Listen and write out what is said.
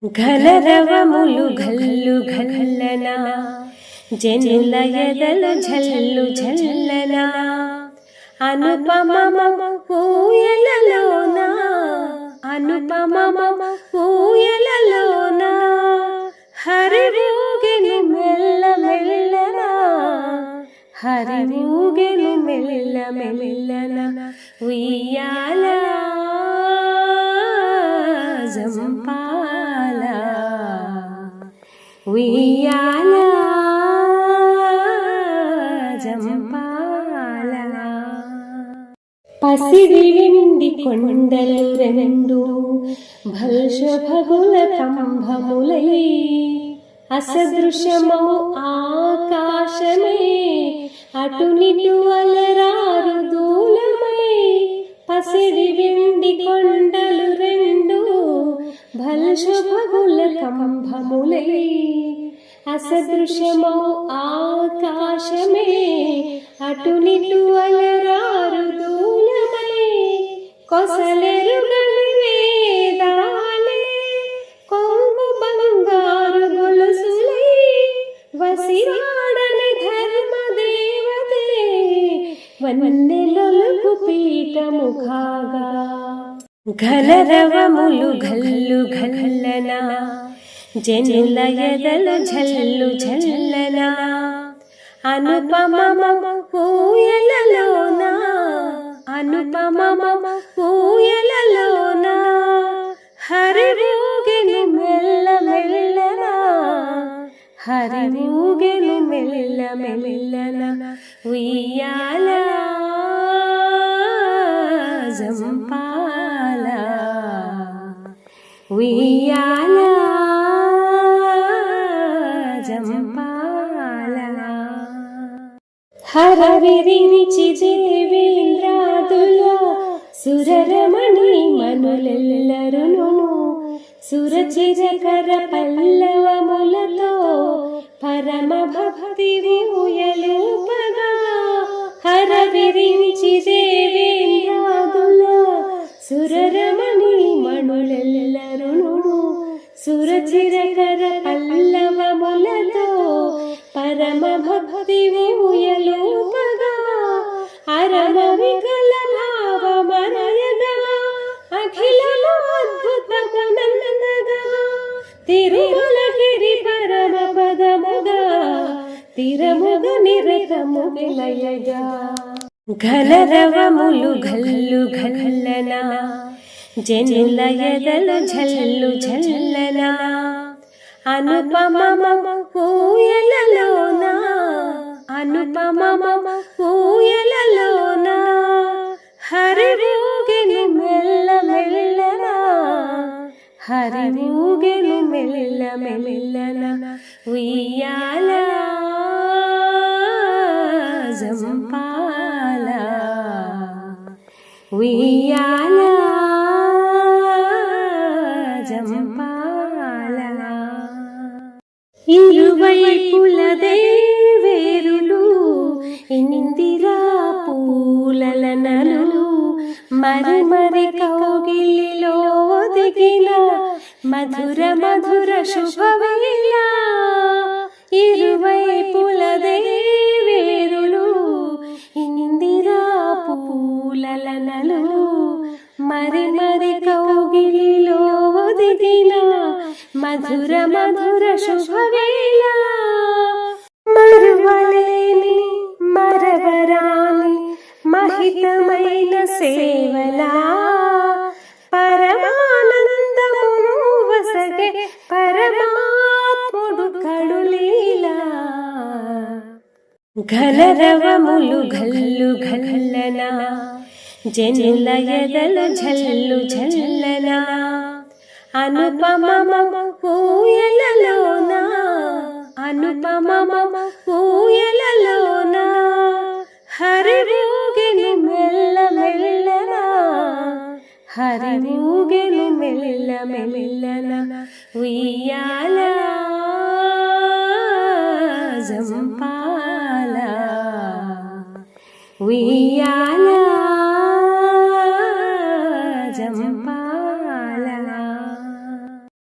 ఘనరవములు ఘల్లు ఘల్లన జనుల ఎదలు ఝల్లు ఝల్లన అనుపమమ ఊయలలోన అనుపమమ ఊయలలోన హరిఊగెను మెల్ల మెల్లన హరిఊగెను మెల్ల మెల్లన ఉయ్యాల జంపాల ఉయ్యాల జంపాల పసిడి విండి కొండలు రెండు భల్షభగుల కంభములై అసదృశ్యమౌ ఆకాశమే అటునిటు అలరారు దూలమై పసిడి విండి కొండలు రెండు భల్షభగుల కంభములై అసదృశ్యమౌ ఆకాశమే అటునిటు అలరారు దూలమై కొసలెరుగని వేదాలే కొంగు బంగారు గొలుసులై వసిరాడని ధర్మదేవతే వన్నెలొలుకు పీఠముఖాగా ఘనరవములు ఘల్లు ఘల్లన జనుల ఎదలు ఝల్లు ఝల్లన అనుపమమ ఊయలలోన అనుపమమ ఊయలలోన హరిఊగెను మెల్ల మెల్లన హరిఊగెను మెల్ల మెల్లన ఉయ్యాల జంపాల ఉయ్యాల జంపాల హరవిరించి దేవేంద్రాదుల సురరమణి మనులెల్లరును సురచిరకర పల్లవములతో పరమ భక్తి ఊయలూపగా హరవిరించి దేవేంద్రాదుల సురరమణి మనులెల్లరును సురచిరకర పల్లవములతో పరమ భక్తి ఊయలూపగా అరమ వికల భావమనయగా అఖిలము అద్భుతమునందగా తిరుమలగిరి పరమ పదముగా తిరముగ నిరతము విలయగా ఘనరవములు ఘల్లు ఘల్లన జనుల ఎదలు ఝల్లు ఝల్లన అనుపమమ ఊయలలోన అనుపమమ ఊయలలోన హరిఊగెను మెల్ల మెల్లన హరిఊగెను మెల్ల మెల్లన ఉయ్యాల జంపాల ఉయ్యాల జంపాల ఇరువైపుల దేవేరులు ఇందిరా పూలలనలు మరి మరి కౌగిలిలో ఒదిగిన మధుర మధుర శుభవేళ ఇరువైపుల దేవేరులు ఇందిరా పూలలనలు మరి మరి కౌగిలిలో ఒదిగిన మధుర మధుర శుభవేళ మరువలేని మరవరాని మహితమైన సేవలా పరమానందమును వసగే పరమాత్ముడు కడులీలా ఘనరవములు ఘల్లు ఘల్లన జనుల ఎదలు ఝల్లు ఝల్లన అనుపమమ ఊయలలోన అనుపమమ ఊయలలోన హరిఊగెను మెల్ల మెల్లన హరిఊగెను మెల్ల మెల్లన ఉయ్యాల జంపాల ఉయ్యాల